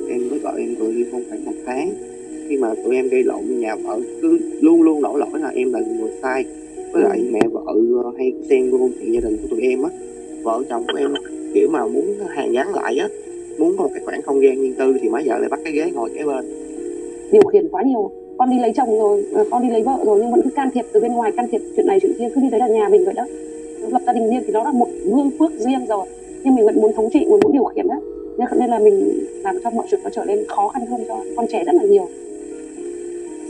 Em với vợ em vừa ly hôn khoảng 1 tháng. Khi mà tụi em gây lộn, nhà vợ cứ luôn luôn đổ lỗi là em là người sai, với lại Ừ. mẹ vợ hay xen vô chuyện gia đình của tụi em á. Vợ chồng của em kiểu mà muốn hàn gắn lại á, muốn có một cái khoảng không gian riêng tư thì má vợ lại bắt cái ghế ngồi kế bên. Điều khiển quá nhiều. Con đi lấy chồng rồi, con đi lấy vợ rồi nhưng vẫn cứ can thiệp từ bên ngoài, can thiệp chuyện này chuyện kia, cứ như đấy là nhà mình vậy đó. Lập gia đình riêng thì nó là một vương phước riêng rồi, nhưng mình vẫn muốn thống trị, muốn điều khiển đó, nên là mình làm cho mọi chuyện nó trở nên khó khăn hơn cho con trẻ rất là nhiều.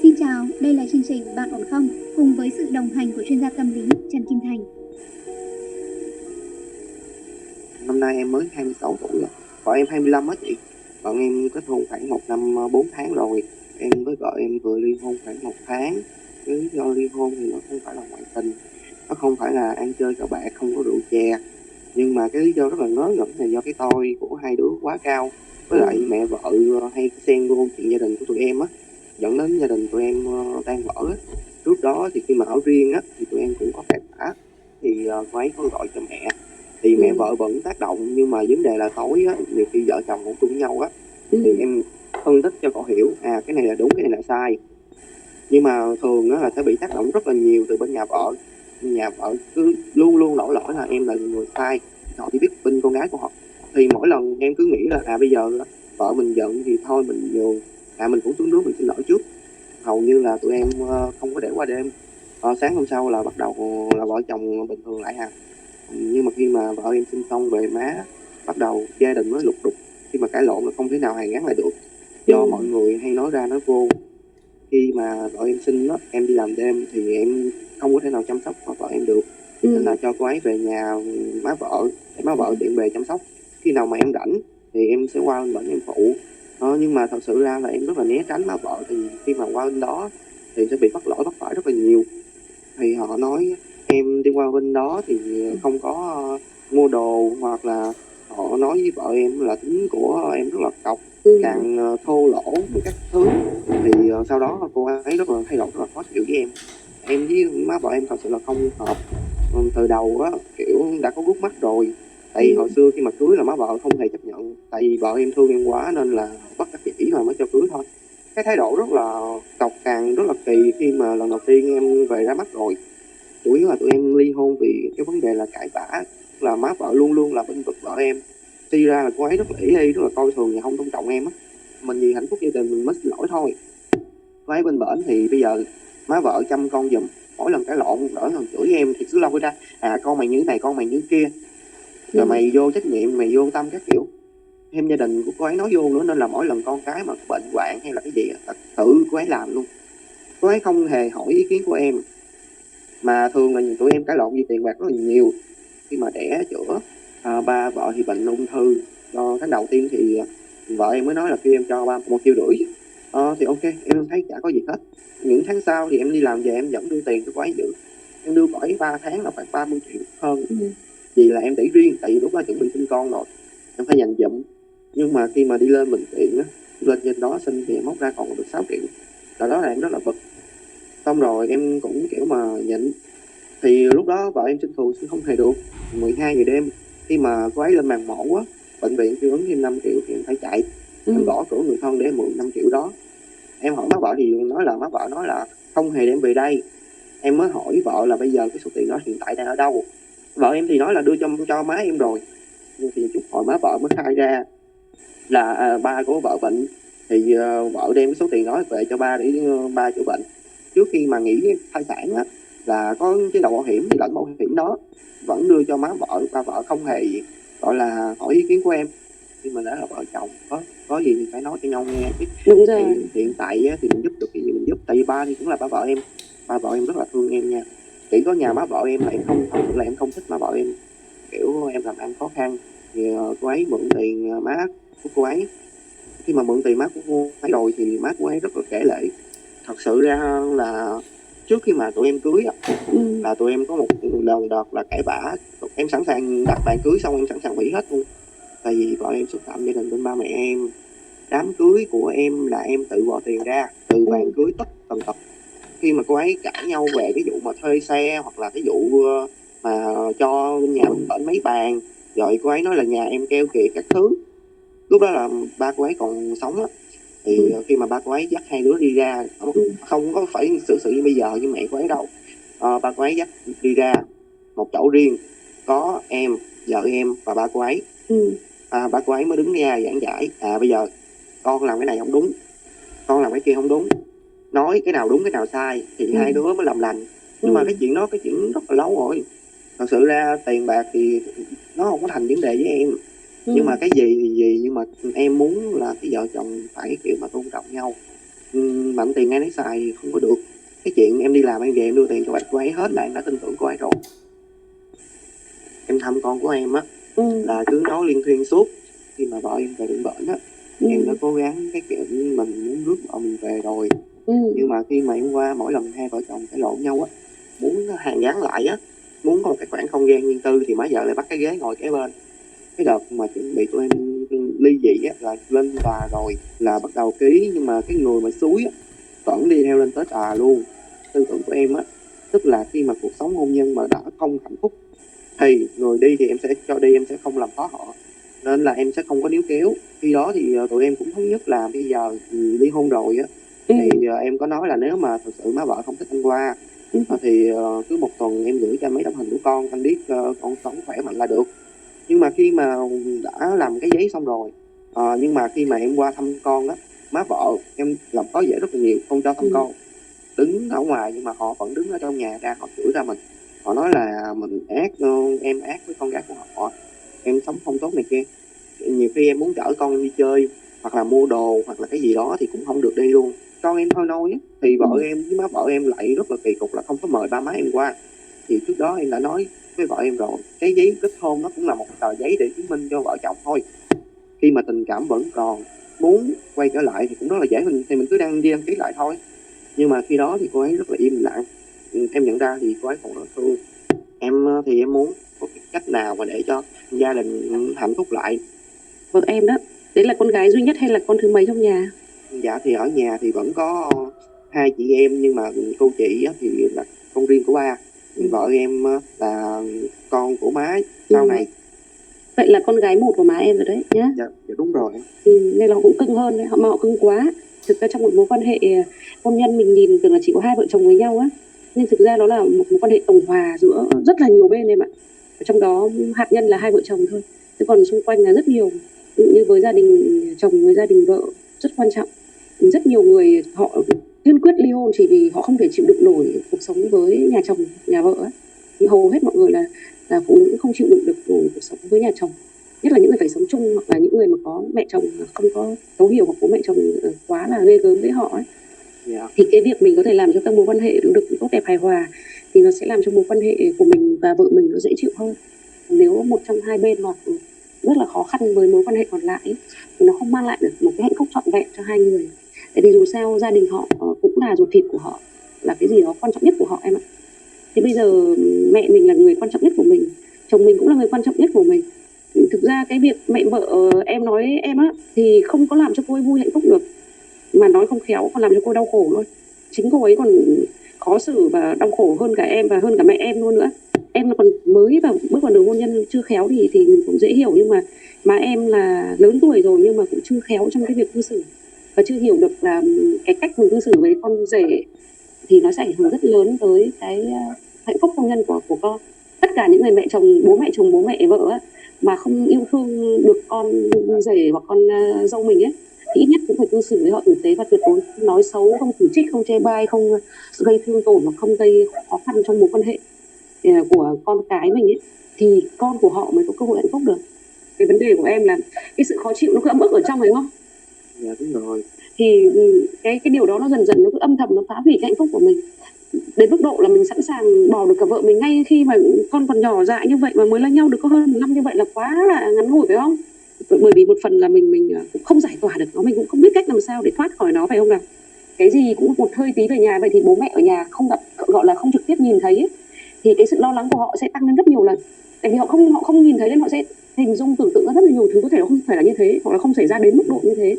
Xin chào, đây là chương trình Bạn ổn không? Cùng với sự đồng hành của chuyên gia tâm lý Trần Kim Thành. Năm nay em mới 26 tuổi rồi, vợ em 25 á chị. Bọn em kết hôn khoảng 1 năm 4 tháng rồi. Em với vợ em vừa ly hôn khoảng 1 tháng. Cái lý do ly hôn thì nó không phải là ngoại tình, nó không phải là ăn chơi cờ bạc, không có rượu chè, nhưng mà cái lý do rất là ngớ ngẩn là do cái tôi của hai đứa quá cao, với lại Ừ. mẹ vợ hay xen vô chuyện gia đình của tụi em á, dẫn đến gia đình tụi em tan vỡ á. Trước đó thì khi mà ở riêng á thì tụi em cũng có cãi vã, thì cô ấy có gọi cho mẹ, thì mẹ Ừ. vợ vẫn tác động, nhưng mà vấn đề là tối á, nhiều khi vợ chồng ngủ chung với nhau á, thì Ừ. em phân tích cho cậu hiểu cái này là đúng, cái này là sai. Nhưng mà thường á là sẽ bị tác động rất là nhiều từ bên nhà vợ. Nhà vợ cứ luôn luôn đổ lỗi là em là người sai, họ chỉ biết binh con gái của họ. Thì mỗi lần em cứ nghĩ là bây giờ vợ mình giận thì thôi mình nhường, mình cũng xuống nước mình xin lỗi trước. Hầu như là tụi em không có để qua đêm. Sáng hôm sau là bắt đầu là vợ chồng bình thường lại ha. Nhưng mà khi mà vợ em sinh xong về, má bắt đầu gia đình mới lục đục, khi mà cãi lộn là không thể nào hàn gắn lại được, do mọi Ừ. người hay nói ra nói vô. Khi mà vợ em sinh đó, em đi làm đêm thì em không có thể nào chăm sóc vợ em được, nên là Ừ. cho cô ấy về nhà má vợ để má vợ tiện về chăm sóc. Khi nào mà em rảnh thì em sẽ qua bên bệnh em phụ. Nhưng mà thật sự ra là em rất là né tránh má vợ, thì khi mà qua bên đó thì sẽ bị bắt lỗi bắt phải rất là nhiều. Thì họ nói em đi qua bên đó thì không có mua đồ, hoặc là họ nói với vợ em là tính của em rất là cọc, Ừ. càng thô lỗ với các thứ. Thì sau đó cô ấy rất là thay đổi, rất là khó chịu với em. Em với má vợ em thật sự là không hợp. Từ đầu á kiểu đã có gút mắt rồi, tại vì hồi Ừ. xưa khi mà cưới là má vợ không hề chấp nhận, tại vì vợ em thương em quá nên là bất đắc dĩ mà mới cho cưới thôi. Cái thái độ rất là cọc cằn, rất là kỳ khi mà lần đầu tiên em về ra mắt rồi. Chủ yếu là tụi em ly hôn vì cái vấn đề là cãi vã, là má vợ luôn luôn là bênh vực vợ em. Tuy ra là cô ấy rất là ỷ y, rất là coi thường và không tôn trọng em á. Mình vì hạnh phúc gia đình mình mới xin lỗi thôi. Cô ấy bên bển thì bây giờ má vợ chăm con giùm, mỗi lần cãi lộn đỡ thằng chửi em thì cứ lâu ra con mày như thế này, con mày như thế kia, rồi Ừ. mày vô trách nhiệm, mày vô tâm các kiểu. Thêm gia đình của cô ấy nói vô nữa, nên là mỗi lần con cái mà bệnh hoạn hay là cái gì thật tự cô ấy làm luôn. Cô ấy không hề hỏi ý kiến của em, mà thường là tụi em cãi lộn vì tiền bạc rất là nhiều. Khi mà đẻ chữa, ba vợ thì bệnh ung thư. Tháng đầu tiên thì vợ em mới nói là kêu em cho ba 1,5 triệu. Thì ok, em thấy chả có gì hết. Những tháng sau thì em đi làm về em vẫn đưa tiền cho cô ấy giữ. Em đưa cô ấy 3 tháng là khoảng 30 triệu hơn, Ừ. vì là em để riêng, tại vì lúc đó chuẩn bị sinh con rồi, em phải dành dụm. Nhưng mà khi mà đi lên bệnh viện á, lên trên đó sinh thì em móc ra còn được 6 triệu. Đó là em rất là bực. Xong rồi em cũng kiểu mà nhịn. Thì lúc đó vợ em sinh thường sinh không hề được. 12 giờ đêm, khi mà cô ấy lên màn mổ á, bệnh viện kêu ứng thêm 5 triệu thì em phải chạy. Em Ừ. gõ cửa người thân để em mượn 5 triệu đó. Em hỏi má vợ thì má vợ nói là không hề đem về đây. Em mới hỏi vợ là bây giờ cái số tiền đó hiện tại đang ở đâu. Vợ em thì nói là đưa cho má em rồi. Nhưng thì chút hỏi má vợ mới khai ra là ba của vợ bệnh, thì vợ đem cái số tiền đó về cho ba để ba chữa bệnh. Trước khi mà nghỉ thai sản á, là có chế độ bảo hiểm, thì lẫn bảo hiểm đó vẫn đưa cho má vợ. Ba vợ không hề gọi là hỏi ý kiến của em. Nhưng mà đã là vợ chồng, có gì thì phải nói cho nhau nghe chứ. Đúng Thì rồi. hiện tại á, thì mình giúp được cái gì mình giúp, tại vì ba thì cũng là ba vợ em. Ba vợ em rất là thương em nha. Chỉ có nhà má vợ em là em không, thật sự là em không thích má vợ em. Kiểu em làm ăn khó khăn thì cô ấy mượn tiền má của cô ấy. Khi mà mượn tiền má của cô ấy rồi thì má của ấy rất là kể lể. Thật sự ra là trước khi mà tụi em cưới á, Ừ. là tụi em có một lần đợt là cãi vã. Em sẵn sàng đặt bàn cưới xong em sẵn sàng hủy hết luôn, tại vì vợ em xúc phạm gia đình bên ba mẹ em. Đám cưới của em là em tự bỏ tiền ra, từ vàng Ừ. cưới tất tần tật. Khi mà cô ấy cãi nhau về cái vụ mà thuê xe, hoặc là cái vụ mà cho bên nhà bên bệnh mấy bàn, rồi cô ấy nói là nhà em keo kiệt các thứ, Lúc đó là ba cô ấy còn sống á, thì khi mà ba cô ấy dắt hai đứa đi ra, không có phải xử sự như bây giờ như mẹ cô ấy đâu. Ba cô ấy dắt đi ra một chỗ riêng, có em, vợ em và ba cô ấy. Ba cô ấy mới đứng ra giảng giải, bây giờ con làm cái này không đúng, con làm cái kia không đúng, nói cái nào đúng cái nào sai thì hai đứa mới làm lành. Nhưng mà cái chuyện rất là lâu rồi. Thật sự ra tiền bạc thì nó không có thành vấn đề với em, nhưng mà cái gì thì gì, nhưng mà em muốn là cái vợ chồng phải kiểu mà tôn trọng nhau. Mạnh tiền ai nấy xài thì không có được. Cái chuyện em đi làm em về em đưa tiền cho cô ấy hết là em đã tin tưởng cô ấy rồi. Em thăm con của em á, là cứ nói liên thuyên suốt. Khi mà vợ em về bệnh bệnh á, em đã cố gắng cái kiểu mình muốn rước vợ mình về rồi. Nhưng mà khi mà em qua mỗi lần hai vợ chồng cãi lộn nhau á, muốn hàn gắn lại á, muốn có một cái khoảng không gian riêng tư thì má vợ lại bắt cái ghế ngồi kế bên. Cái đợt mà chuẩn bị tụi em ly dị á, là lên tòa rồi, là bắt đầu ký, nhưng mà cái người mà xúi á vẫn đi theo lên tới tòa luôn. Tư tưởng của em á, tức là khi mà cuộc sống hôn nhân mà đã không hạnh phúc thì người đi thì em sẽ cho đi, em sẽ không làm khó họ, nên là em sẽ không có níu kéo. Khi đó thì tụi em cũng thống nhất là bây giờ ly hôn rồi á, thì em có nói là nếu mà thực sự má vợ không thích anh qua thì cứ một tuần em gửi cho mấy tấm hình của con, anh biết con sống khỏe mạnh là được. Nhưng mà khi mà đã làm cái giấy xong rồi, nhưng mà khi mà em qua thăm con á, má vợ em làm khó dễ rất là nhiều, không cho thăm con, đứng ở ngoài, nhưng mà họ vẫn đứng ở trong nhà ra, họ chửi ra mình. Họ nói là mình ác, em ác với con gái của họ, em sống không tốt này kia. Nhiều khi em muốn chở con em đi chơi hoặc là mua đồ hoặc là cái gì đó thì cũng không được đi luôn. Con em thôi nói thì vợ em với má vợ em lại rất là kỳ cục là không có mời ba má em qua. Thì trước đó em đã nói với vợ em rồi, cái giấy kết hôn nó cũng là một tờ giấy để chứng minh cho vợ chồng thôi. Khi mà tình cảm vẫn còn, muốn quay trở lại thì cũng rất là dễ, thì mình cứ đăng ký lại thôi. Nhưng mà khi đó thì cô ấy rất là im lặng. Em nhận ra thì cô ấy còn rất thương em. Thì em muốn có cái cách nào mà để cho gia đình hạnh phúc lại. Vợ em đó, đấy là con gái duy nhất hay là con thứ mấy trong nhà? Dạ thì ở nhà thì vẫn có hai chị em, nhưng mà cô chị thì là con riêng của ba. Vợ em là con của má sau này. Vậy là con gái một của má em rồi đấy nhá. Dạ đúng rồi. Nên là họ cũng cưng hơn đấy, họ cưng quá. Thực ra trong một mối quan hệ hôn nhân mình nhìn tưởng là chỉ có hai vợ chồng với nhau á, nhưng thực ra đó là một mối quan hệ tổng hòa giữa rất là nhiều bên em ạ. Ở trong đó hạt nhân là hai vợ chồng thôi, thế còn xung quanh là rất nhiều. Ví dụ như với gia đình chồng với gia đình vợ rất quan trọng. Rất nhiều người họ kiên quyết ly hôn chỉ vì họ không thể chịu đựng nổi cuộc sống với nhà chồng nhà vợ ấy. Thì hầu hết mọi người là phụ nữ không chịu đựng được nổi cuộc sống với nhà chồng, nhất là những người phải sống chung hoặc là những người mà có mẹ chồng không có thấu hiểu, hoặc bố mẹ chồng quá là ghê gớm với họ ấy. Thì cái việc mình có thể làm cho các mối quan hệ được tốt đẹp hài hòa thì nó sẽ làm cho mối quan hệ của mình và vợ mình nó dễ chịu hơn. Nếu một trong hai bên mà rất là khó khăn với mối quan hệ còn lại ấy, thì nó không mang lại được một cái hạnh phúc trọn vẹn cho hai người. Tại vì dù sao gia đình họ cũng là ruột thịt của họ, là cái gì đó quan trọng nhất của họ em ạ. Thì bây giờ mẹ mình là người quan trọng nhất của mình, chồng mình cũng là người quan trọng nhất của mình. Thực ra cái việc mẹ vợ em nói em á thì không có làm cho cô ấy vui hạnh phúc được, mà nói không khéo còn làm cho cô đau khổ luôn. Chính cô ấy còn khó xử và đau khổ hơn cả em và hơn cả mẹ em luôn nữa. Em còn mới vào bước vào đường hôn nhân chưa khéo thì mình cũng dễ hiểu, nhưng mà má em là lớn tuổi rồi nhưng mà cũng chưa khéo trong cái việc cư xử và chưa hiểu được là cái cách mình cư xử với con rể thì nó sẽ ảnh hưởng rất lớn tới cái hạnh phúc hôn nhân của con. Tất cả những người mẹ chồng, bố mẹ vợ á, mà không yêu thương được con rể hoặc con dâu mình ấy, thì ít nhất cũng phải cư xử với họ tử tế và tuyệt đối không nói xấu, không chỉ trích, không chê bai, không gây thương tổn hoặc không gây khó khăn trong mối quan hệ của con cái mình ấy, thì con của họ mới có cơ hội hạnh phúc được. Cái vấn đề của em là cái sự khó chịu nó cứ ấm ức ở trong, đúng không? Dạ đúng rồi. Thì cái điều đó nó dần dần nó cứ âm thầm nó phá hủy cái hạnh phúc của mình, đến mức độ là mình sẵn sàng bỏ được cả vợ mình ngay khi mà con còn nhỏ dại như vậy, mà mới lấy nhau được có hơn 1 năm như vậy là quá là ngắn ngủi phải không? Bởi vì một phần là mình cũng không giải tỏa được nó, mình cũng không biết cách làm sao để thoát khỏi nó, phải không nào? Cái gì cũng một hơi tí về nhà, vậy thì bố mẹ ở nhà không gặp, gọi là không trực tiếp nhìn thấy ấy, thì cái sự lo lắng của họ sẽ tăng lên gấp nhiều lần. Tại vì họ không nhìn thấy nên họ sẽ hình dung tưởng tượng ra rất là nhiều thứ có thể là không phải là như thế, hoặc là không xảy ra đến mức độ như thế,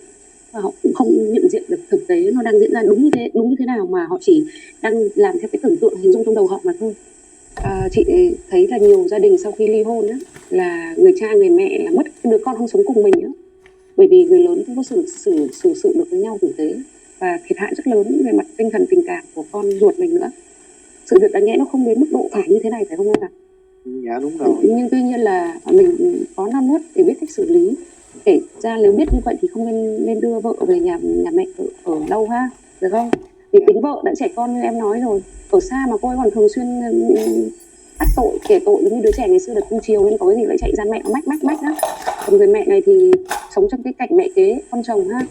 và họ cũng không nhận diện được thực tế nó đang diễn ra đúng như thế nào, mà họ chỉ đang làm theo cái tưởng tượng hình dung trong đầu họ mà thôi. Chị thấy là nhiều gia đình sau khi ly hôn á, là người cha người mẹ là mất đứa con không sống cùng mình á, bởi vì người lớn không có xử sự được với nhau tử tế, và thiệt hại rất lớn về mặt tinh thần tình cảm của con ruột mình nữa. Sự việc đáng nhẽ nó không đến mức độ phải như thế này, phải không em ạ? Dạ đúng rồi. Nhưng tuy nhiên là mình có non nớt để biết cách xử lý. Kể ra nếu biết như vậy thì không nên đưa vợ về nhà mẹ ở lâu ha, được không? Vì tính vợ đã trẻ con như em nói rồi, ở xa mà cô ấy còn thường xuyên bắt tội kể tội giống như đứa trẻ ngày xưa được cung chiều nên có cái gì lại chạy ra mẹ mách đó. Còn người mẹ này thì sống trong cái cảnh mẹ kế con chồng ha,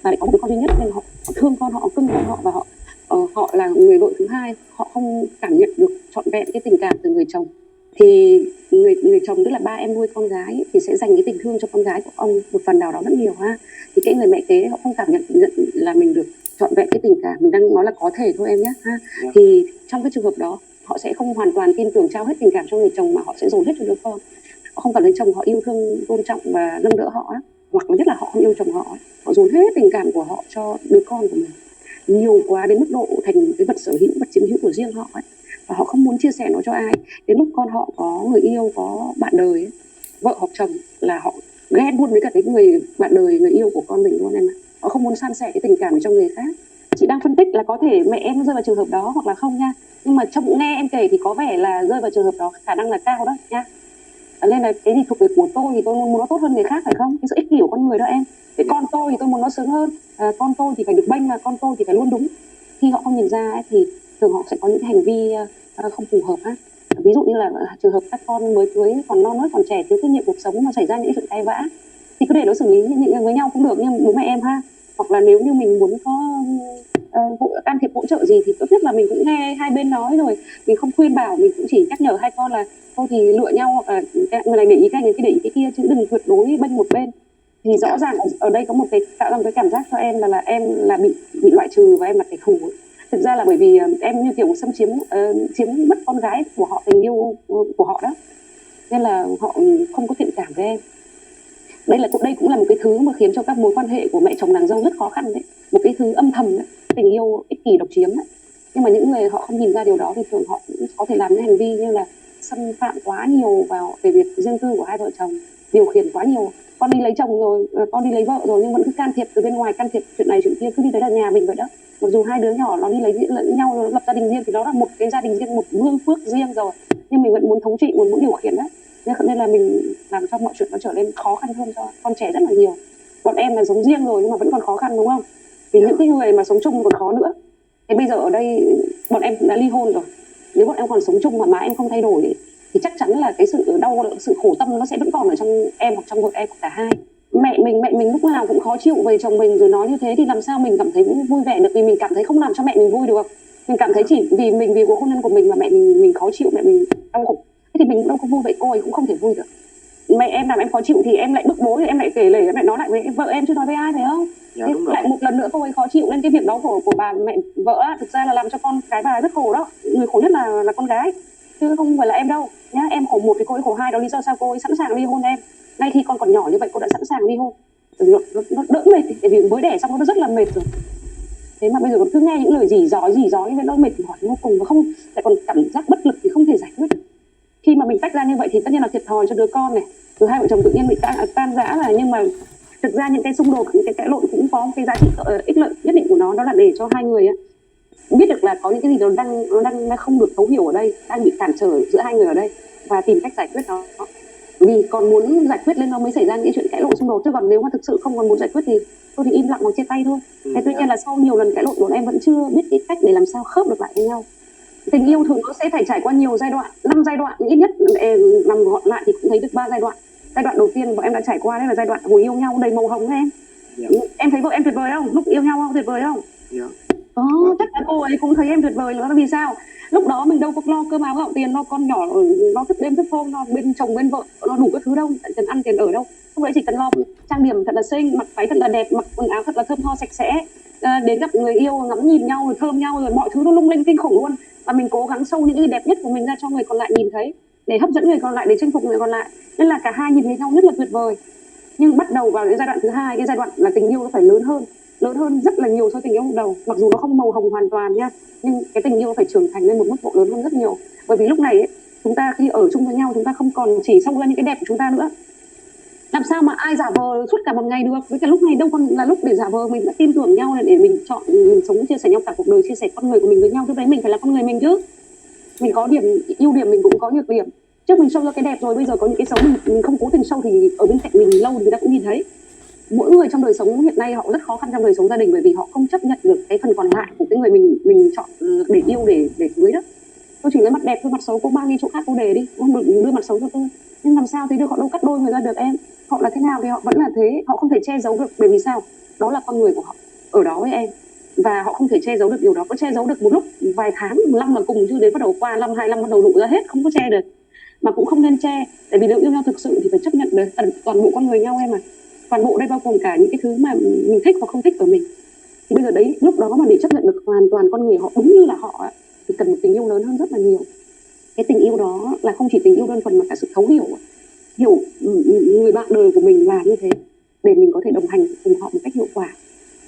và lại có một đứa con duy nhất nên họ thương con, họ cưng con họ, và họ là người vợ thứ hai, họ không cảm nhận được trọn vẹn cái tình cảm từ người chồng. Thì người chồng tức là ba em nuôi con gái thì sẽ dành cái tình thương cho con gái của ông một phần nào đó rất nhiều ha. Thì cái người mẹ kế họ không cảm nhận là mình được trọn vẹn cái tình cảm, mình đang nói là có thể thôi em nhé ha. Yeah. Thì trong cái trường hợp đó họ sẽ không hoàn toàn tin tưởng trao hết tình cảm cho người chồng, mà họ sẽ dồn hết cho đứa con. Họ không cảm thấy chồng họ yêu thương, tôn trọng và nâng đỡ họ, hoặc là nhất là họ không yêu chồng họ, họ dồn hết tình cảm của họ cho đứa con của mình, nhiều quá đến mức độ thành cái vật sở hữu, vật chiếm hữu của riêng họ ấy. Và họ không muốn chia sẻ nó cho ai. Đến lúc con họ có người yêu, có bạn đời ấy, vợ hoặc chồng, là họ ghen luôn với cả cái người bạn đời, người yêu của con mình luôn em ạ. Họ không muốn san sẻ cái tình cảm cho người khác. Chị đang phân tích là có thể mẹ em rơi vào trường hợp đó hoặc là không nha, nhưng mà trong nghe em kể thì có vẻ là rơi vào trường hợp đó, khả năng là cao đó nha. Nên là cái gì thuộc về của tôi thì tôi muốn nó tốt hơn người khác, phải không? Cái sự ích kỷ của con người đó em. Cái con tôi thì tôi muốn nó sướng hơn, con tôi thì phải được bênh, và con tôi thì phải luôn đúng. Khi họ không nhìn ra ấy, thì thường họ sẽ có những hành vi không phù hợp ha. Ví dụ như là trường hợp các con mới cưới còn non nớt, còn trẻ, thiếu kinh nghiệm cuộc sống mà xảy ra những chuyện cãi vã thì cứ để nó xử lý với nhau cũng được, nhưng bố mẹ em ha. Hoặc là nếu như mình muốn có can thiệp hỗ trợ gì thì tốt nhất là mình cũng nghe hai bên nói, rồi mình không khuyên bảo, mình cũng chỉ nhắc nhở hai con là thôi thì lựa nhau, hoặc là người này để ý cái này, người kia để ý cái kia, chứ đừng tuyệt đối bênh một bên. Thì rõ ràng ở đây có một cái tạo ra một cái cảm giác cho em là em là bị loại trừ và em là kẻ thù. Thực ra là bởi vì em như kiểu xâm chiếm mất con gái của họ, tình yêu của họ đó, nên là họ không có thiện cảm với em. Đây cũng là một cái thứ mà khiến cho các mối quan hệ của mẹ chồng nàng dâu rất khó khăn đấy, một cái thứ âm thầm đấy, tình yêu ích kỷ độc chiếm đấy. Nhưng mà những người họ không nhìn ra điều đó thì thường họ cũng có thể làm những hành vi như là xâm phạm quá nhiều vào về việc riêng tư của hai vợ chồng, điều khiển quá nhiều. Con đi lấy chồng rồi, con đi lấy vợ rồi, nhưng vẫn cứ can thiệp từ bên ngoài, can thiệp chuyện này chuyện kia, cứ đi tới là nhà mình vậy đó. Mặc dù hai đứa nhỏ nó đi lấy lẫn nhau rồi lập gia đình riêng thì đó là một cái gia đình riêng, một vương phước riêng rồi, nhưng mình vẫn muốn thống trị, muốn điều khiển đấy. Nên là mình làm cho mọi chuyện nó trở nên khó khăn hơn cho con trẻ rất là nhiều. Bọn em là sống riêng rồi nhưng mà vẫn còn khó khăn, đúng không? Vì những cái người mà sống chung còn khó nữa. Thế bây giờ ở đây bọn em đã ly hôn rồi, nếu bọn em còn sống chung mà em không thay đổi thì chắc chắn là cái sự đau, sự khổ tâm nó sẽ vẫn còn ở trong em hoặc trong vợ em, cả hai. Mẹ mình lúc nào cũng khó chịu về chồng mình rồi nói như thế thì làm sao mình cảm thấy vui vẻ được, vì mình cảm thấy không làm cho mẹ mình vui được. Mình cảm thấy chỉ vì cuộc hôn nhân của mình mà mẹ mình khó chịu, mẹ mình đau khổ, thế thì mình đâu có vui, vậy cô ấy cũng không thể vui được. Mẹ em làm em khó chịu thì em lại bức bối, thì em lại kể lể, em lại nói lại với vợ em chứ nói với ai, phải không? Dạ, lại một lần nữa cô ấy khó chịu, nên cái việc đó của bà mẹ vợ thực ra là làm cho con cái bà rất khổ đó. Người khổ nhất là con gái chứ không phải là em đâu nhá. Em khổ một thì cô ấy khổ hai, đó lý do sao cô ấy sẵn sàng ly hôn em. Ngay khi con còn nhỏ như vậy cô đã sẵn sàng ly hôn, nó đỡ mệt, tại vì mới đẻ xong nó rất là mệt rồi. Thế mà bây giờ còn cứ nghe những lời dỉ dói như vậy, nó mệt mỏi vô cùng, và không lại còn cảm giác bất lực thì không thể giải quyết được. Khi mà mình tách ra như vậy thì tất nhiên là thiệt thòi cho đứa con này, rồi hai vợ chồng tự nhiên bị tan rã này. Nhưng mà thực ra những cái xung đột, những cái cãi lộn cũng có cái giá trị ích lợi nhất định của nó, đó là để cho hai người biết được là có những cái gì nó đang không được thấu hiểu ở đây, đang bị cản trở giữa hai người ở đây, và tìm cách giải quyết nó. Vì còn muốn giải quyết lên nó mới xảy ra những chuyện cãi lộn xung đột, chứ còn nếu mà thực sự không còn muốn giải quyết thì thôi thì im lặng hoặc chia tay thôi. Thế tuy nhiên là sau nhiều lần cãi lộn bọn em vẫn chưa biết cái cách để làm sao khớp được lại với nhau. Tình yêu thường nó sẽ phải trải qua nhiều giai đoạn, 5 giai đoạn ít nhất, nằm gọn lại thì cũng thấy được 3 giai đoạn. Giai đoạn đầu tiên bọn em đã trải qua, đấy là giai đoạn hồi yêu nhau đầy màu hồng em. Em thấy vợ em tuyệt vời không? Lúc yêu nhau không tuyệt vời không? Tất cả cô ấy cũng thấy em tuyệt vời, là vì sao? Lúc đó mình đâu có lo cơm áo gạo tiền, lo con nhỏ, lo thức đêm thức hôm, lo bên chồng bên vợ, lo đủ các thứ đâu, tiền ăn tiền ở đâu. Lúc đấy chỉ cần lo trang điểm thật là xinh, mặc váy thật là đẹp, mặc quần áo thật là thơm tho sạch sẽ, đến gặp người yêu ngắm nhìn nhau rồi thơm nhau, rồi mọi thứ nó lung linh kinh khủng luôn. Và mình cố gắng show những cái đẹp nhất của mình ra cho người còn lại nhìn thấy, để hấp dẫn người còn lại, để chinh phục người còn lại. Nên là cả hai nhìn thấy nhau rất là tuyệt vời. Nhưng bắt đầu vào đến giai đoạn thứ hai, cái giai đoạn là tình yêu nó phải lớn hơn rất là nhiều so với tình yêu lúc đầu. Mặc dù nó không màu hồng hoàn toàn nha, nhưng cái tình yêu phải trưởng thành lên một mức độ lớn hơn rất nhiều. Bởi vì lúc này chúng ta khi ở chung với nhau, chúng ta không còn chỉ xông ra những cái đẹp của chúng ta nữa, Làm sao mà ai giả vờ suốt cả một ngày được, với cái lúc này đâu còn là lúc để giả vờ. Mình đã tin tưởng nhau là để mình chọn, mình sống chia sẻ nhau cả cuộc đời, chia sẻ con người của mình với nhau. Lúc đấy mình phải là con người mình chứ, mình có điểm ưu điểm, mình cũng có nhược điểm. Trước mình show ra cái đẹp rồi, bây giờ có những cái xấu mình không cố tình show thì ở bên cạnh mình lâu người ta cũng nhìn thấy. Mỗi người trong đời sống hiện nay họ rất khó khăn trong đời sống gia đình, bởi vì họ không chấp nhận được cái phần còn lại của cái người mình chọn để yêu, để cưới đó. Tôi chỉ lấy mặt đẹp thôi, mặt xấu cô mang đi chỗ khác cô để đi, không được đưa mặt xấu cho tôi. Nhưng làm sao thì được, họ đâu cắt đôi người ra được em. Họ là thế nào thì họ vẫn là thế, họ không thể che giấu được, bởi vì sao? Đó là con người của họ ở đó với em, và họ không thể che giấu được điều đó. Có che giấu được một lúc vài tháng, 15 là cùng, chứ đến bắt đầu qua 2 năm bắt đầu lộ ra hết, không có che được. Mà cũng không nên che, tại vì nếu yêu nhau thực sự thì phải chấp nhận được toàn bộ con người nhau em. Mà toàn bộ đây bao gồm cả những cái thứ mà mình thích hoặc không thích ở mình. Thì bây giờ đấy, lúc đó mà để chấp nhận được hoàn toàn con người họ đúng như là họ thì cần một tình yêu lớn hơn rất là nhiều. Cái tình yêu đó là không chỉ tình yêu đơn thuần mà cả sự thấu hiểu người bạn đời của mình là như thế, để mình có thể đồng hành cùng họ một cách hiệu quả.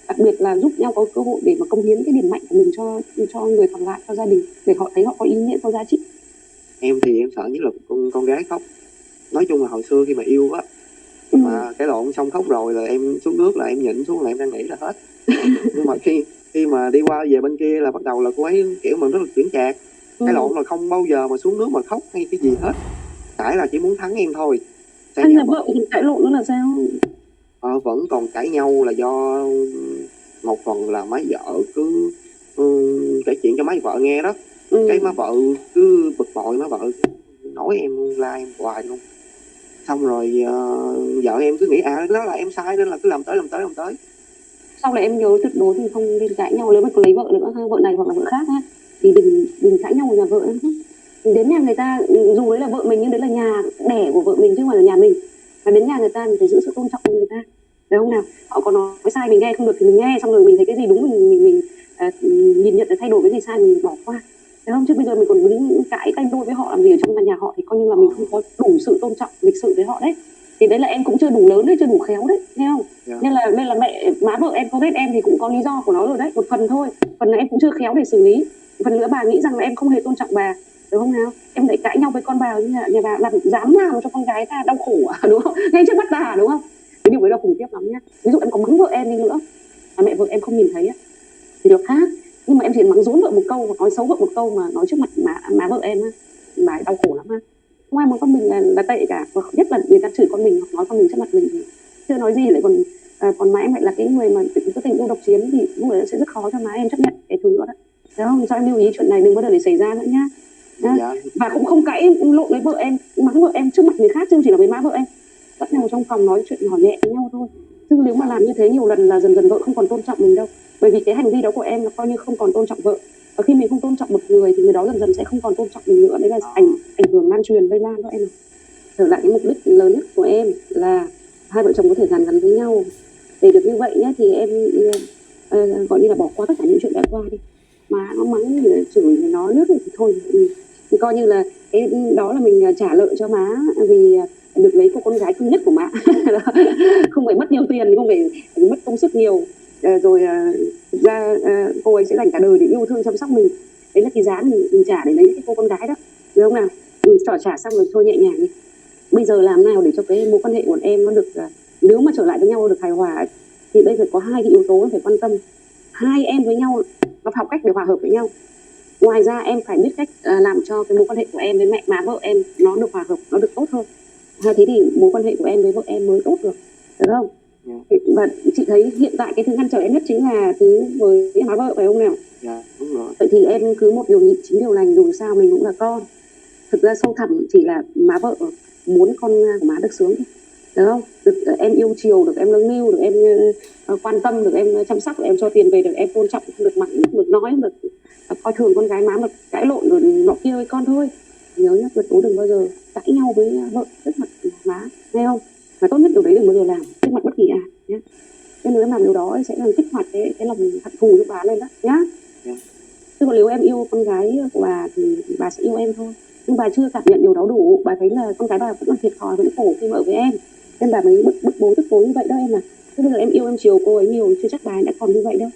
Đặc biệt là giúp nhau có cơ hội để mà cống hiến cái điểm mạnh của mình cho người còn lại, cho gia đình, để họ thấy họ có ý nghĩa, có giá trị. Em thì em sợ nhất là con gái khóc. Nói chung là hồi xưa khi mà yêu á, mà cái lộn xong khóc rồi là em xuống nước là em nhịn xuống là em đang nghĩ là hết. Nhưng mà khi mà đi qua về bên kia là bắt đầu là cô ấy kiểu mình rất là chững chạc. Cái lộn là không bao giờ mà xuống nước mà khóc hay cái gì hết, cãi là chỉ muốn thắng em thôi. Anh là vợ thì cãi lộn nó là sao? Vẫn còn cãi nhau là do một phần là má vợ cứ kể chuyện cho má vợ nghe đó. Cái má vợ cứ bực bội, má vợ nói em, la em hoài luôn. Xong rồi vợ em cứ nghĩ đó là em sai nên là cứ làm tới. Sau này em nhớ tuyệt đối thì không nên cãi nhau. Nếu mà có lấy vợ nữa, vợ này hoặc là vợ khác ha, thì đừng cãi nhau với nhà vợ em. Mình đến nhà người ta, dù đấy là vợ mình nhưng đấy là nhà đẻ của vợ mình chứ không phải là nhà mình. Mà đến nhà người ta mình phải giữ sự tôn trọng với người ta, được không nào? Họ có nói sai mình nghe không được thì mình nghe, xong rồi mình thấy cái gì đúng mình nhìn nhận để thay đổi cái gì sai mình bỏ qua, được không? Chứ bây giờ mình còn đứng cãi tay đôi với họ làm gì ở trong nhà họ thì coi như là mình không có đủ sự tôn trọng lịch sự với họ đấy. Thì đấy là em cũng chưa đủ lớn đấy, chưa đủ khéo đấy, nghe không? Nên là mẹ má vợ em có ghét em thì cũng có lý do của nó rồi đấy, một phần thôi. Phần là em cũng chưa khéo để xử lý. Phần nữa bà nghĩ rằng là em không hề tôn trọng bà, được không nào? Em lại cãi nhau với con bà, nhà bà làm dám làm cho con gái ta đau khổ đúng không? Ngay trước mắt bà, đúng không? Cái điều đấy là khủng khiếp lắm nhá. Ví dụ em có mắng vợ em đi nữa mà mẹ vợ em không nhìn thấy á thì được khác, nhưng mà em chỉ mắng dối vợ một câu, nói xấu vợ một câu mà nói trước mặt má vợ em á, bà ấy đau khổ lắm ha. Không ai muốn con mình là tệ cả, và nhất là người ta chửi con mình hoặc nói con mình trước mặt mình thì chưa nói gì, lại còn má em lại là cái người mà có tình yêu độc chiếm thì lúc đấy sẽ rất khó cho má em chấp nhận cái thứ đó đấy. Đúng không? Cho em lưu ý chuyện này đừng bao giờ để xảy ra nữa nhá. Và cũng không cãi lộn với vợ em, mắng vợ em trước mặt người khác, chứ không chỉ là với má vợ em. Tất nhau trong phòng nói chuyện nhỏ nhẹ với nhau thôi. Chứ nếu mà làm như thế nhiều lần là dần dần vợ không còn tôn trọng mình đâu. Bởi vì cái hành vi đó của em là coi như không còn tôn trọng vợ. Và khi mình không tôn trọng một người thì người đó dần dần sẽ không còn tôn trọng mình nữa. Đấy là ảnh hưởng lan truyền, lây lan đó em. Trở lại cái mục đích lớn nhất của em là hai vợ chồng có thể gắn với nhau. Để được như vậy nhé thì em gọi như là bỏ qua tất cả những chuyện đã qua đi. Mà nó mắng chửi nó nước thì thôi, thì coi như là cái đó là mình trả lợi cho má vì được lấy cô con gái thứ nhất của má. Không phải mất nhiều tiền, không phải mất công sức nhiều, rồi thực ra cô ấy sẽ dành cả đời để yêu thương chăm sóc mình. Đấy là cái giá mình trả để lấy cái cô con gái đó, được không nào? Trả xong rồi thôi nhẹ nhàng đi. Bây giờ làm nào để cho cái mối quan hệ của em nó được, nếu mà trở lại với nhau được hài hòa ấy, thì đây phải có hai cái yếu tố phải quan tâm. Hai em với nhau nó học cách để hòa hợp với nhau. Ngoài ra em phải biết cách làm cho cái mối quan hệ của em với mẹ má vợ em nó được hòa hợp, nó được tốt hơn. Thế thì mối quan hệ của em với vợ em mới tốt được không? Và chị thấy hiện tại cái thứ ngăn trở em nhất chính là thứ với má vợ, phải không nào? Đúng rồi. Vậy thì em cứ một điều nhịn 9 điều lành, dù sao mình cũng là con. Thực ra sâu thẳm chỉ là má vợ muốn con của má được sướng thôi, được không? Được em yêu chiều, được em nâng niu, được em quan tâm, được em chăm sóc, được em cho tiền về, được em tôn trọng, không được mắng, không được nói, không được coi thường con gái má, mà cãi lộn rồi nọ kia với con thôi. Nhớ nhá, tuyệt đối đừng bao giờ cãi nhau với vợ trước mặt má, nghe không? Và tốt nhất điều đấy đừng bao giờ làm trước mặt bất kỳ ai nhé. Nên nếu làm điều đó sẽ làm kích hoạt cái lòng hận thù cho bà lên đó nhá. Chứ còn nếu em yêu con gái của bà thì bà sẽ yêu em thôi. Nhưng bà chưa cảm nhận điều đó đủ, bà thấy là con gái bà vẫn còn thiệt thòi, vẫn khổ khi mà ở với em, nên bà mới bức bối như vậy đó em. Thế bây giờ em yêu em chiều cô ấy nhiều, chưa chắc bà ấy đã còn như vậy đâu.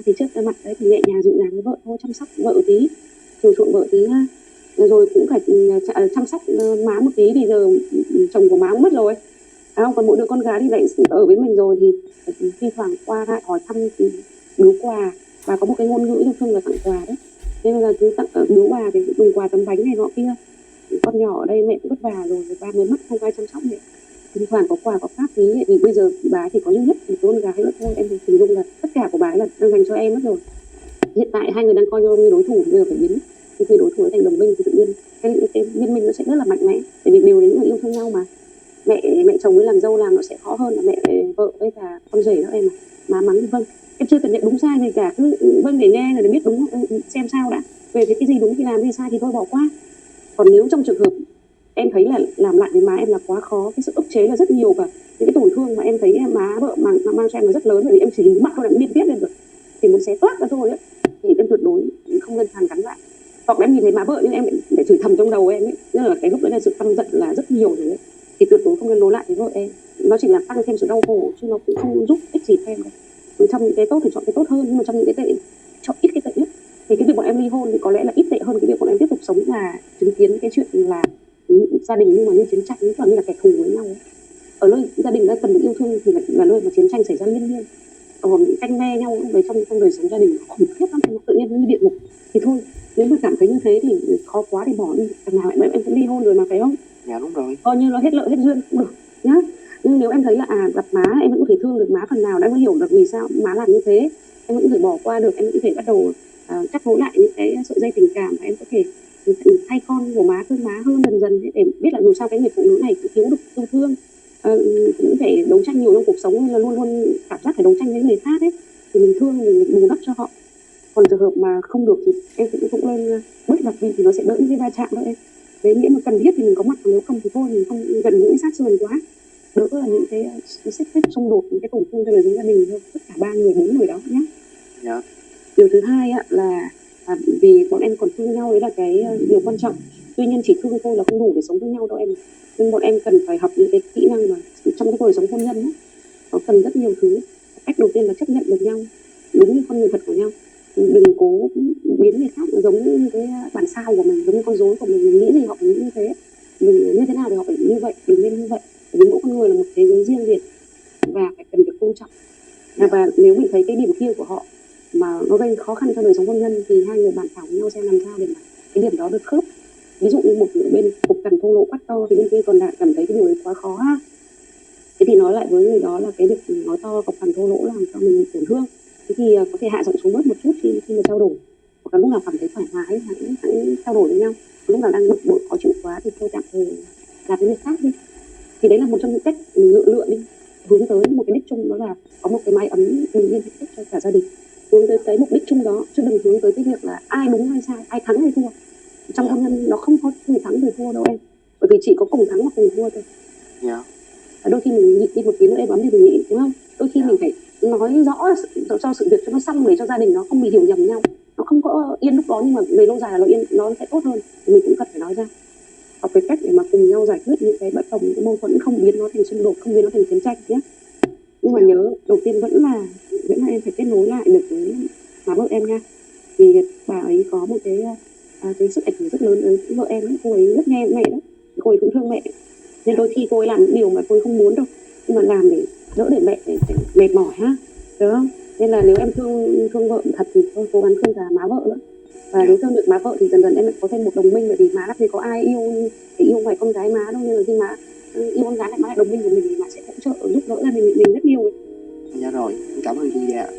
Thì trước cái mặt đấy thì nhẹ nhàng dịu dàng với vợ thôi, chăm sóc vợ tí, chiều chuộng vợ tí ha. Rồi cũng phải chăm sóc má một tí, thì giờ chồng của má cũng mất rồi, Không, còn mỗi đứa con gái thì lại ở với mình rồi thì thi thoảng qua lại hỏi thăm thì biếu quà, và có một cái ngôn ngữ yêu thương là tặng quà đấy, nên là cứ tặng biếu bà thì dùng quà tấm bánh này nọ kia. Con nhỏ ở đây mẹ cũng vất vả rồi, ba mới mất không ai chăm sóc mẹ, thỉnh thoảng có quà có pháp tí, vì bây giờ bà thì có duy nhất một con gái nữa thôi, em hình dung là tất cả của bà ấy là đang dành cho em mất rồi. Hiện tại hai người đang coi nhau như đối thủ, bây giờ phải biến thì khi đối thủ thành đồng minh thì tự nhiên cái liên minh nó sẽ rất là mạnh mẽ, tại vì đều đến người yêu thương nhau mà. Mẹ chồng với làm dâu làm nó sẽ khó hơn là mẹ vợ với cả con rể đó em à. Má mắng thì vâng, em chưa cần nhận đúng sai gì cả, cứ vâng để nghe rồi để biết đúng xem sao đã, về cái gì đúng thì làm, gì sai thì thôi bỏ qua. Còn nếu trong trường hợp em thấy là làm lại với má em là quá khó, cái sự ức chế là rất nhiều, và những cái tổn thương mà em thấy em má vợ mang cho em là rất lớn, bởi vì em chỉ nhìn mặt thôi là em điên tiết lên rồi thì muốn xé toát ra thôi ấy, thì em tuyệt đối không nên hàn gắn lại. Hoặc là em nhìn thấy má vợ nhưng em để chửi thầm trong đầu em ấy, tức là cái lúc đấy là sự căm giận là rất nhiều rồi ấy, thì tuyệt đối không nên nối lại với vợ em. Nó chỉ làm tăng thêm sự đau khổ chứ nó cũng không giúp ích gì thêm đâu. Trong những cái tốt thì chọn cái tốt hơn, nhưng mà trong những cái tệ chọn ít cái tệ nhất. Thì cái việc bọn em ly hôn thì có lẽ là ít tệ hơn cái việc bọn em tiếp tục sống và chứng kiến cái chuyện là gia đình nhưng mà như chiến tranh, còn như là kẻ thù với nhau ấy. Ở nơi gia đình đã cần được yêu thương thì là nơi mà chiến tranh xảy ra liên miên, còn bị canh me nhau về trong đời sống gia đình khủng khiếp lắm, nó tự nhiên như địa ngục. Thì thôi, nếu mà cảm thấy như thế thì khó quá thì bỏ đi, đằng nào em cũng ly hôn rồi mà, phải không? Dạ đúng rồi. Coi như nó hết lợi hết duyên cũng được nhá. Nhưng nếu em thấy là gặp má em vẫn có thể thương được má phần nào, đã có hiểu được vì sao má làm như thế, em vẫn có thể bỏ qua được, em vẫn có thể bắt đầu cắt nối lại những cái sợi dây tình cảm, và em có thể thay con của má thương má hơn dần dần để biết là dù sao cái người phụ nữ này cũng thiếu được yêu thương, cũng phải đấu tranh nhiều trong cuộc sống, nên là luôn luôn cảm giác phải đấu tranh với người khác ấy, thì mình thương mình bù đắp cho họ. Còn trường hợp mà không được thì em cũng lên bớt lập đi thì nó sẽ đỡ những cái va chạm đó em. Đấy, nghĩa mà cần thiết thì mình có mặt, còn nếu không thì thôi, mình không gần gũi sát sườn quá, đỡ là những cái xích mích xung đột, những cái tổn thương cho đời sống gia đình thôi, tất cả 3 người 4 người đó nhé. Dạ. Điều thứ hai là vì bọn em còn thương nhau, đấy là cái điều quan trọng. Tuy nhiên chỉ thương thôi là không đủ để sống với nhau đâu em, nên bọn em cần phải học những cái kỹ năng mà trong cái đời sống hôn nhân ấy, nó cần rất nhiều thứ. Cách đầu tiên là chấp nhận được nhau đúng như con người thật của nhau, đừng cố biến người khác giống như cái bản sao của mình, giống như con rối của mình nghĩ gì họ phải nghĩ như thế, mình như thế nào thì họ phải như vậy, đừng nên như vậy. Bởi vì mỗi con người là một thế giới riêng biệt và phải cần được tôn trọng. Và nếu mình thấy cái điểm kia của họ mà nó gây khó khăn cho đời sống hôn nhân thì hai người bàn thảo với nhau xem làm sao để mà cái điểm đó được khớp. Ví dụ như một bên cục cằn thô lỗ quát to thì bên kia còn lại cảm thấy cái điều đấy quá khó ha, thế thì nói lại với người đó là cái việc nói to cục cằn thô lỗ làm cho mình tổn thương, thế thì có thể hạ giọng xuống bớt một chút khi mà trao đổi, hoặc là lúc nào cảm thấy thoải mái hãy trao đổi với nhau. Lúc nào đang bực bội khó chịu quá thì thôi tạm thời làm cái việc khác đi. Thì đấy là một trong những cách mình lựa đi, hướng tới một cái đích chung, đó là có một cái mái ấm bình yên hạnh phúc cho cả gia đình, hướng tới cái mục đích chung đó, chứ đừng hướng tới cái việc là ai đúng hay sai, ai thắng hay thua. Trong hôn nhân nó không có người thắng người thua đâu em, bởi vì chỉ có cùng thắng và cùng thua thôi. Đôi khi mình nhịn đi một tí nữa em ấm thì mình nhịn, đúng không? Đôi khi mình phải nói rõ cho sự việc cho nó xong, để cho gia đình nó không bị hiểu nhầm nhau, nó không có yên lúc đó nhưng mà về lâu dài là nó sẽ tốt hơn, thì mình cũng cần phải nói ra, học cái cách để mà cùng nhau giải quyết những cái bất đồng, những cái mâu thuẫn, không biến nó thành xung đột, không biến nó thành chiến tranh nhé. Nhưng mà nhớ đầu tiên vẫn là em phải kết nối lại được với má vợ em nha, vì bà ấy có một cái sức ảnh hưởng rất lớn với vợ em ấy. Cô ấy rất nghe mẹ đó, cô ấy cũng thương mẹ, nên đôi khi cô ấy làm những điều mà cô ấy không muốn đâu, nhưng mà làm để đỡ để mẹ phải mệt mỏi ha, được không? Nên là nếu em thương vợ thật thì thôi cố gắng thương cả má vợ nữa. Và nếu thương được má vợ thì dần dần em có thêm một đồng minh, bởi vì má làm gì có ai yêu ngoài con gái má đâu, nên là khi má yêu con gái lại má là đồng minh của mình thì má sẽ hỗ trợ giúp đỡ gia đình mình rất nhiều ấy. Dạ rồi, cảm ơn chị. Dạ.